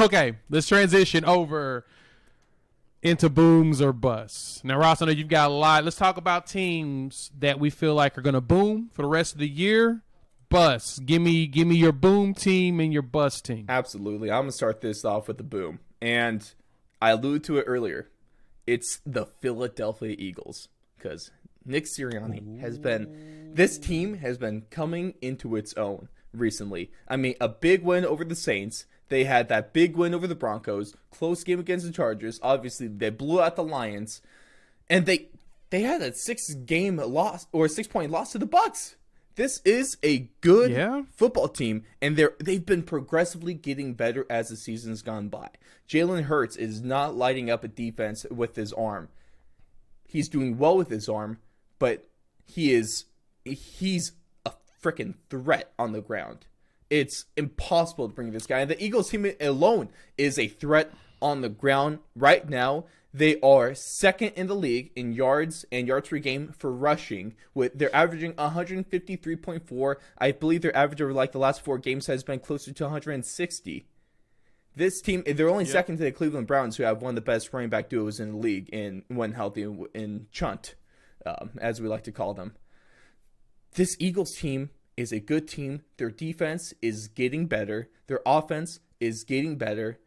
Okay, let's transition over into booms or busts. Now, Ross, I know you've got a lot. Let's talk about teams that we feel like are going to boom for the rest of the year. Bust. Give me your boom team and your bust team. Absolutely. I'm going to start this off with the boom. And I alluded to it earlier. It's the Philadelphia Eagles. Because Nick Sirianni this team has been coming into its own recently. I mean, a big win over the Saints. They had that big win over the Broncos. Close game against the Chargers. Obviously, they blew out the Lions. And they had a 6-point loss to the Bucs. This is a good football team, and they've been progressively getting better as the season's gone by. Jalen Hurts is not lighting up a defense with his arm. He's doing well with his arm, but he's a freaking threat on the ground. It's impossible to bring this guy. And the Eagles team alone is a threat on the ground right now. They are second in the league in yards and yards per game for rushing. They're averaging 153.4. I believe their average over the last 4 games has been closer to 160. This team, they're only second to the Cleveland Browns, who have one of the best running back duos in the league when healthy in Chunt, as we like to call them. This Eagles team is a good team. Their defense is getting better. Their offense is getting better.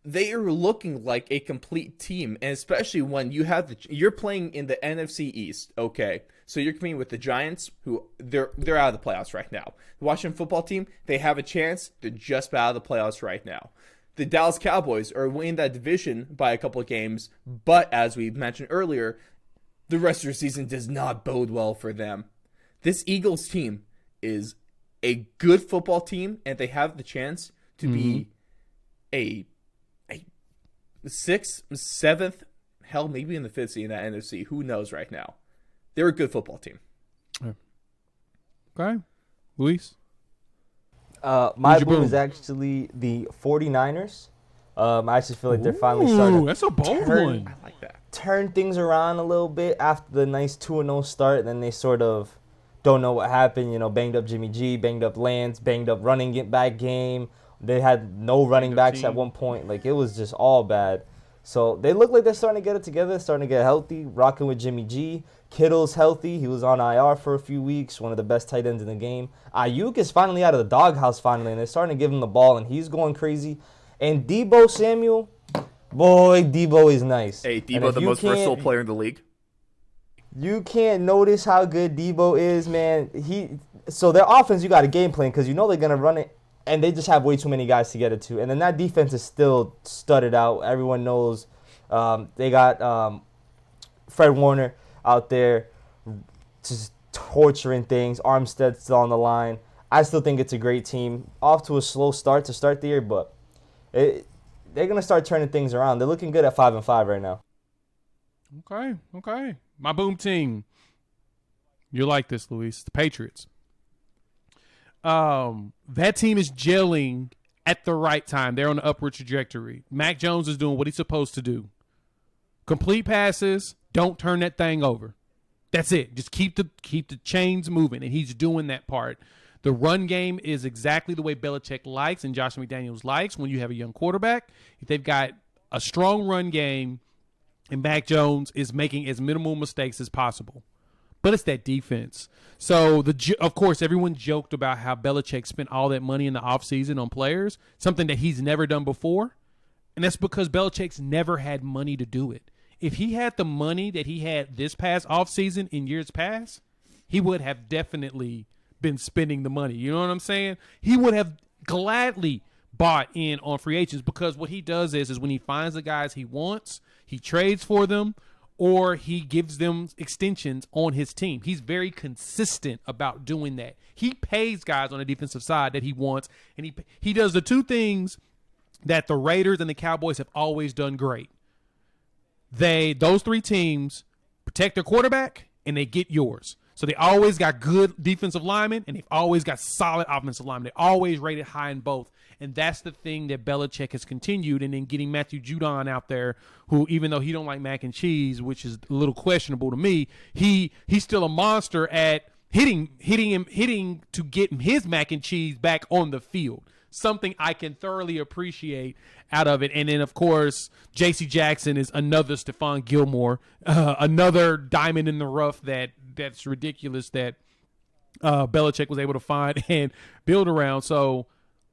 They are looking like a complete team, and especially when you're playing in the NFC East, okay? So you're competing with the Giants, who they're out of the playoffs right now. The Washington football team, they have a chance. They're just out of the playoffs right now. The Dallas Cowboys are winning that division by a couple of games, but as we mentioned earlier, the rest of the season does not bode well for them. This Eagles team is a good football team, and they have the chance to be a 6th, 7th, hell, maybe in the 5th seed in that NFC. Who knows right now? They're a good football team. Okay. Luis? My boom is actually the 49ers. I actually feel like they're finally starting to that's a bold one. I like that. Turn things around a little bit after the nice 2-0 start. And then they sort of don't know what happened. Banged up Jimmy G, banged up Lance, banged up running back game. They had no running backs at one point. It was just all bad. So they look like they're starting to get it together, starting to get healthy, rocking with Jimmy G. Kittle's healthy. He was on IR for a few weeks, one of the best tight ends in the game. Ayuk is finally out of the doghouse finally, and they're starting to give him the ball, and he's going crazy. And Deebo Samuel, boy, Deebo is nice. Hey, Deebo, the most versatile player in the league. You can't notice how good Deebo is, man. So their offense, you got a game plan because they're going to run it. And they just have way too many guys to get it to. And then that defense is still studded out. Everyone knows they got Fred Warner out there just torturing things. Armstead's still on the line. I still think it's a great team. Off to a slow start to start the year, but they're going to start turning things around. They're looking good at 5-5 right now. Okay. My boom team. You like this, Luis. The Patriots. That team is gelling at the right time. They're on the upward trajectory. Mac Jones is doing what he's supposed to do. Complete passes, don't turn that thing over. That's it. Just keep the chains moving, and he's doing that part. The run game is exactly the way Belichick likes and Josh McDaniels likes when you have a young quarterback. If they've got a strong run game and Mac Jones is making as minimal mistakes as possible. But it's that defense. So, of course, everyone joked about how Belichick spent all that money in the offseason on players, something that he's never done before. And that's because Belichick's never had money to do it. If he had the money that he had this past offseason in years past, he would have definitely been spending the money. You know what I'm saying? He would have gladly bought in on free agents because what he does is when he finds the guys he wants, he trades for them, or he gives them extensions on his team. He's very consistent about doing that. He pays guys on the defensive side that he wants, and he does the two things that the Raiders and the Cowboys have always done great. Those three teams protect their quarterback, and they get yours. So they always got good defensive linemen, and they've always got solid offensive linemen. They always rated high in both. And that's the thing that Belichick has continued. And then getting Matthew Judon out there, who, even though he don't like mac and cheese, which is a little questionable to me, he's still a monster at hitting to get his mac and cheese back on the field. something I can thoroughly appreciate out of it. And then, of course, J.C. Jackson is another Stephon Gilmore, another diamond in the rough that's ridiculous that Belichick was able to find and build around. So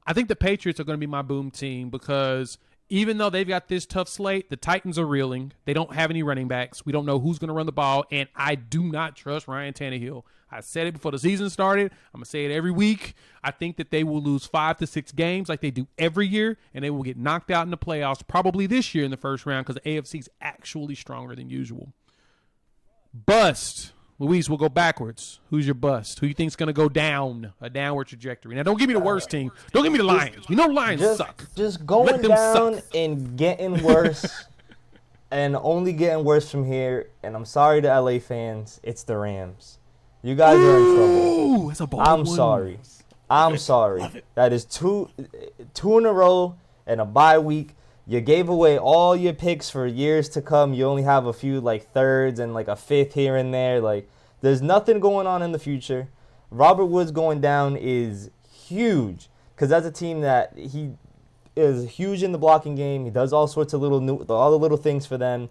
I think the Patriots are going to be my boom team because even though they've got this tough slate, the Titans are reeling. They don't have any running backs. We don't know who's going to run the ball, and I do not trust Ryan Tannehill. I said it before the season started. I'm going to say it every week. I think that they will lose 5 to 6 games like they do every year, and they will get knocked out in the playoffs probably this year in the first round because the AFC is actually stronger than usual. Bust. Luis, we'll go backwards. Who's your bust? Who you think's going to go down, a downward trajectory? Now, don't give me the worst team. Don't give me the Lions. We know the Lions suck. Just going down and getting worse and only getting worse from here. And I'm sorry to LA fans. It's the Rams. You guys are in trouble. That's a bold I'm one. sorry. I'm sorry. That is two in a row and a bye week. You gave away all your picks for years to come. You only have a few like thirds and like a fifth here and there. Like there's nothing going on in the future. Robert Woods going down is huge because that's a team that he is huge in the blocking game. He does all sorts of all the little things for them.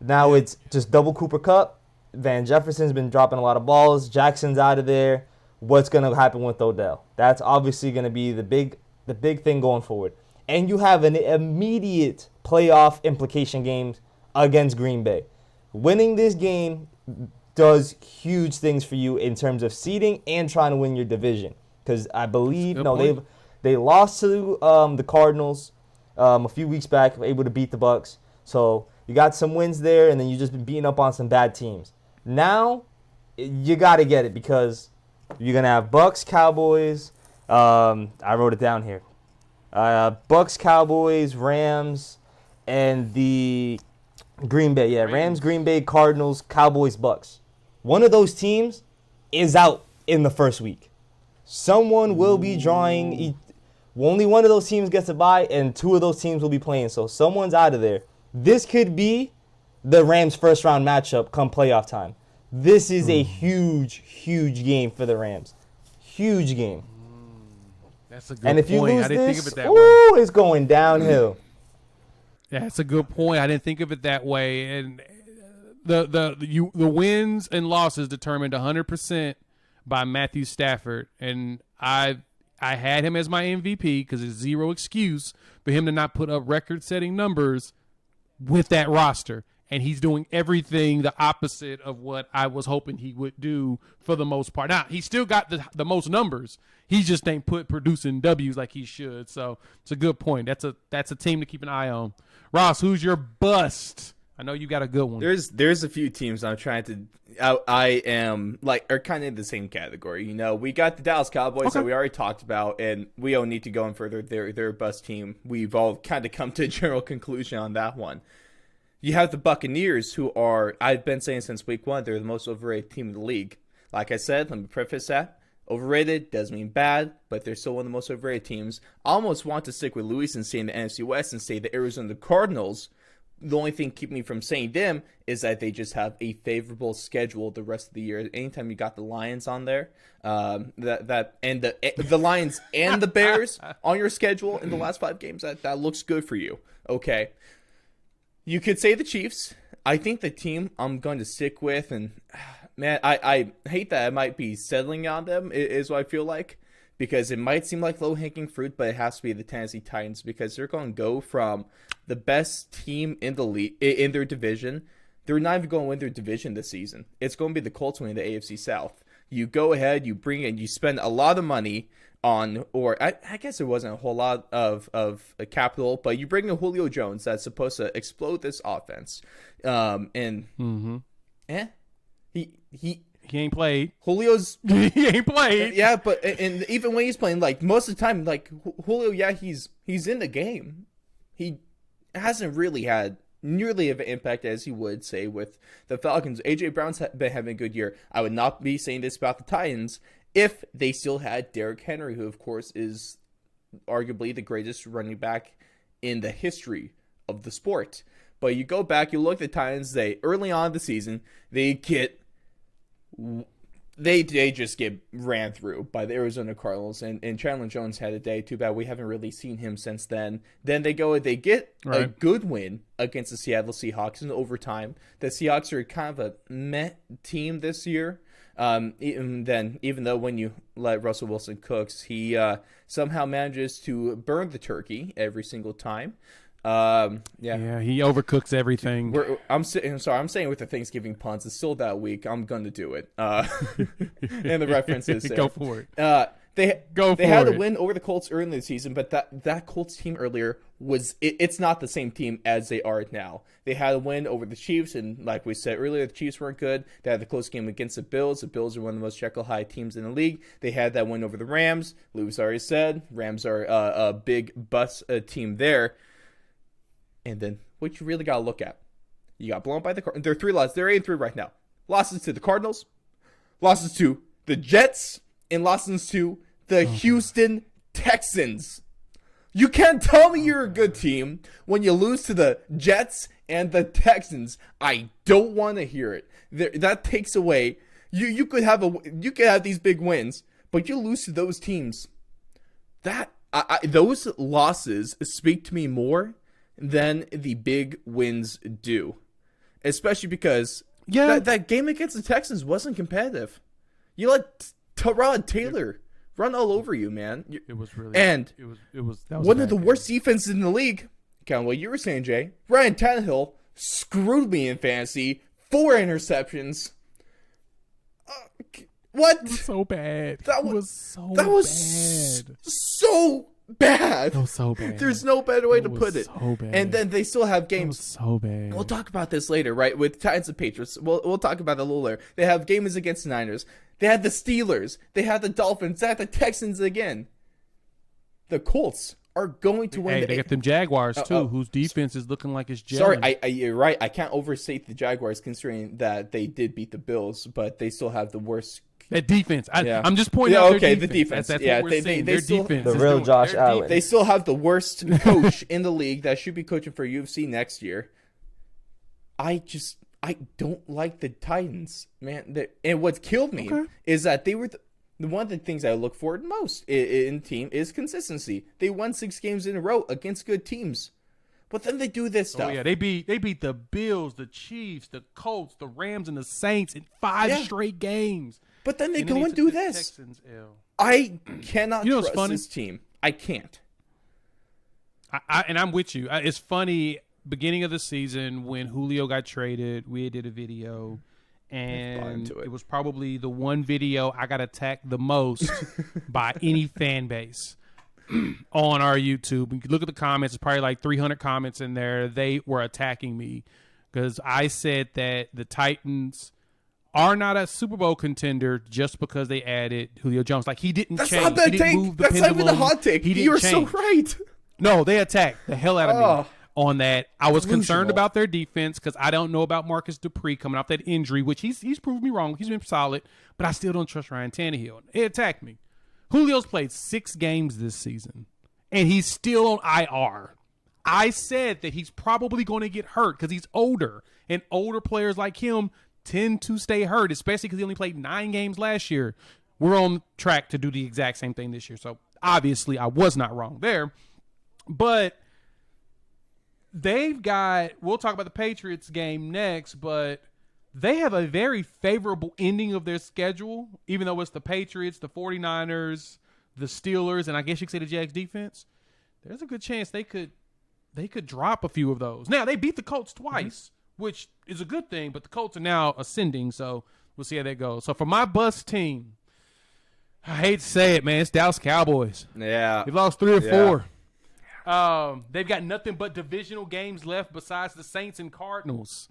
Now it's just double Cooper Kupp. Van Jefferson's been dropping a lot of balls. Jackson's out of there. What's going to happen with Odell? That's obviously going to be the big thing going forward. And you have an immediate playoff implication game against Green Bay. Winning this game does huge things for you in terms of seeding and trying to win your division. Because I believe they lost to the Cardinals a few weeks back, able to beat the Bucs. So you got some wins there, and then you just been beating up on some bad teams. Now you got to get it because you're gonna have Bucs, Cowboys. I wrote it down here. Bucs, Cowboys, Rams, and the Green Bay. Yeah, Rams, Green Bay, Cardinals, Cowboys, Bucs. One of those teams is out in the first week. Someone will be drawing. Only one of those teams gets a bye, and 2 of those teams will be playing. So someone's out of there. This could be the Rams' first-round matchup come playoff time. This is a huge, huge game for the Rams. Huge game. That's a good and if you point. lose I didn't this, think of it that way. It's going downhill. Yeah, that's a good point. I didn't think of it that way. And the wins and losses determined 100% by Matthew Stafford. And I had him as my MVP because there's zero excuse for him to not put up record-setting numbers with that roster. And he's doing everything the opposite of what I was hoping he would do for the most part. Now, he still got the most numbers. He just ain't producing W's like he should. So it's a good point. That's a team to keep an eye on. Ross, who's your bust? I know you got a good one. There's a few teams I'm trying to I am like are kind of in the same category. You know, we got the Dallas Cowboys that we already talked about, and we don't need to go in further. They're a bust team. We've all kind of come to a general conclusion on that one. You have the Buccaneers, who are, I've been saying since week 1, they're the most overrated team in the league. Like I said, let me preface that. Overrated doesn't mean bad, but they're still one of the most overrated teams. I almost want to stick with Luis and stay in the NFC West and say the Arizona Cardinals. The only thing keeping me from saying them is that they just have a favorable schedule the rest of the year. Anytime you got the Lions on there, and the Lions and the Bears on your schedule in the last 5 games, that looks good for you. Okay. You could say the Chiefs. I think the team I'm going to stick with, and man, I hate that I might be settling on them, is what I feel like, because it might seem like low-hanging fruit, but it has to be the Tennessee Titans, because they're going to go from the best team in the league, in their division. They're not even going to win their division this season. It's going to be the Colts winning the AFC South. You go ahead, you bring in, you spend a lot of money on, or I guess there wasn't a whole lot of capital, but you bring in Julio Jones that's supposed to explode this offense. He ain't played. Julio's he ain't played. Yeah, but and even when he's playing, like most of the time, like Julio, yeah, he's in the game. He hasn't really had nearly of an impact as he would say with the Falcons. AJ Brown's been having a good year. I would not be saying this about the Titans if they still had Derrick Henry, who of course is arguably the greatest running back in the history of the sport. But you go back, you look at the Titans, early on in the season, they get they just get ran through by the Arizona Cardinals, and Chandler Jones had a day. Too bad we haven't really seen him since then. Then they get a good win against the Seattle Seahawks in overtime. The Seahawks are kind of a meh team this year. Even though when you let Russell Wilson cooks, he somehow manages to burn the turkey every single time. Yeah, he overcooks everything. I'm saying with the Thanksgiving puns, it's still that week. I'm going to do it. And the references there. Go for it. They had a win over the Colts early in the season, but that Colts team earlier it's not the same team as they are now. They had a win over the Chiefs, and like we said earlier, the Chiefs weren't good. They had the close game against the Bills. The Bills are one of the most Jekyll-Hyde teams in the league. They had that win over the Rams. Lewis already said Rams are a big bus team there. And then what you really got to look at, you got blown by the Cardinals. They're 3 losses. They're 8-3 right now. Losses to the Cardinals, losses to the Jets, and losses to the Houston Texans. You can't tell me you're a good team when you lose to the Jets and the Texans. I don't want to hear it. That takes away. You could have these big wins, but you lose to those teams. Those losses speak to me more than the big wins do, especially because that game against the Texans wasn't competitive. You let Tyrod Taylor run all over you, man. It was really, and it was one of the worst defenses in the league. Kind of what you were saying, Jay. Ryan Tannehill screwed me in fantasy. 4 interceptions. What? It was so bad. That was so bad. It was so bad. There's no better way to put it. So bad. And then they still have games. It was so bad. We'll talk about this later, right? With Titans and Patriots. We'll talk about it a little later. They have games against the Niners. They had the Steelers. They had the Dolphins. They had the Texans again. The Colts are going to win. Hey, they got them Jaguars too, whose defense is looking like it's gelling. Sorry, you're right. I can't overstate the Jaguars considering that they did beat the Bills, but they still have the worst. That defense. I'm just pointing out their defense. The defense. That's what we're saying. Their defense. The real Josh Allen. They still have the worst coach in the league that should be coaching for UFC next year. I don't like the Titans, man. And what killed me is that they were one of the things I look for most in team is consistency. They won 6 games in a row against good teams. But then they do this stuff. Oh yeah, they beat the Bills, the Chiefs, the Colts, the Rams, and the Saints in 5 straight games. But then they go and do this. Texans, I cannot trust this team. I can't. And I'm with you. It's funny. Beginning of the season when Julio got traded, we did a video, and it was probably the one video I got attacked the most by any fan base on our YouTube. You can look at the comments. It's probably like 300 comments in there. They were attacking me because I said that the Titans are not a Super Bowl contender just because they added Julio Jones. Like, he didn't change. Not bad take. That's not even a hot take. You're so right. No, they attacked the hell out of me on that. I was concerned about their defense because I don't know about Marcus Dupree coming off that injury, which he's proved me wrong. He's been solid, but I still don't trust Ryan Tannehill. It attacked me. Julio's played 6 games this season, and he's still on IR. I said that he's probably going to get hurt because he's older, and older players like him tend to stay hurt, especially because he only played 9 games last year. We're on track to do the exact same thing this year. So obviously I was not wrong there. But they've got, we'll talk about the Patriots game next, but they have a very favorable ending of their schedule, even though it's the Patriots, the 49ers, the Steelers, and I guess you could say the Jags defense. There's a good chance they could drop a few of those. Now, they beat the Colts twice, which is a good thing, but the Colts are now ascending, so we'll see how that goes. So for my bust team, I hate to say it, man, it's Dallas Cowboys. Yeah. They've lost 3 or 4. They've got nothing but divisional games left besides the Saints and Cardinals.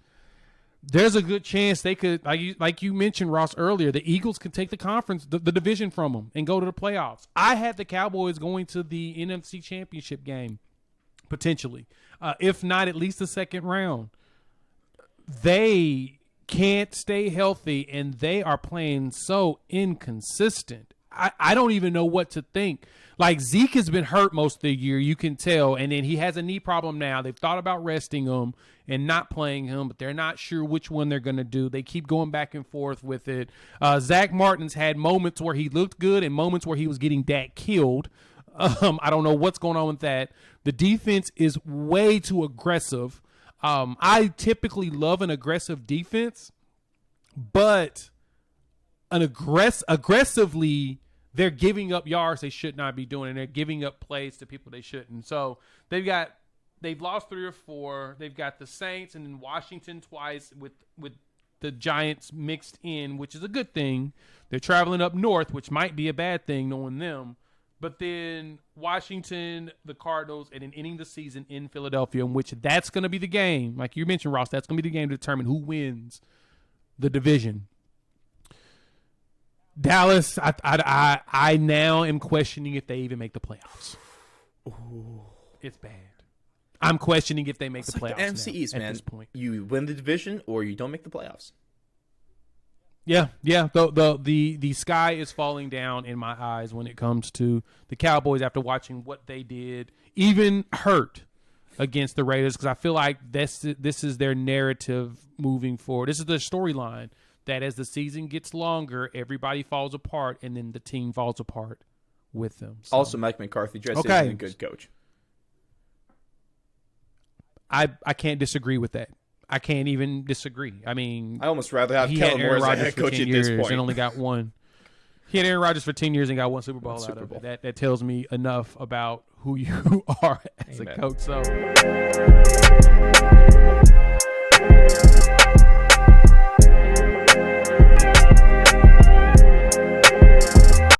There's a good chance they could, like you mentioned, Ross, earlier, the Eagles could take the conference, the division from them and go to the playoffs. I had the Cowboys going to the NFC Championship game, potentially. If not, at least the second round. They can't stay healthy, and they are playing so inconsistent. I don't even know what to think. Like, Zeke has been hurt most of the year, you can tell, and then he has a knee problem now. They've thought about resting him and not playing him, but they're not sure which one they're going to do. They keep going back and forth with it. Zach Martin's had moments where he looked good and moments where he was getting Dak killed. I don't know what's going on with that. The defense is way too aggressive. I typically love an aggressive defense, but aggressively, they're giving up yards they should not be doing, and they're giving up plays to people they shouldn't. So they've lost 3 or 4. They've got the Saints and then Washington twice with the Giants mixed in, which is a good thing. They're traveling up north, which might be a bad thing knowing them. But then Washington, the Cardinals, and then ending the season in Philadelphia, in which that's going to be the game. Like you mentioned, Ross, that's going to be the game to determine who wins the division. Dallas, I now am questioning if they even make the playoffs. Ooh. It's bad. I'm questioning if they make the playoffs. The NFC East, man. At this point. You win the division or you don't make the playoffs. Yeah. The sky is falling down in my eyes when it comes to the Cowboys after watching what they did, even hurt against the Raiders, because I feel like this is their narrative moving forward. This is their storyline. That as the season gets longer, everybody falls apart, and then the team falls apart with them. So. Also, Mike McCarthy just isn't a good coach. I can't disagree with that. I can't even disagree. I mean, I almost rather have Kellen Moore as a head coach at this point. And only got one. He had Aaron Rodgers for 10 years and got one Super Bowl out of it. That tells me enough about who you are as a coach. So.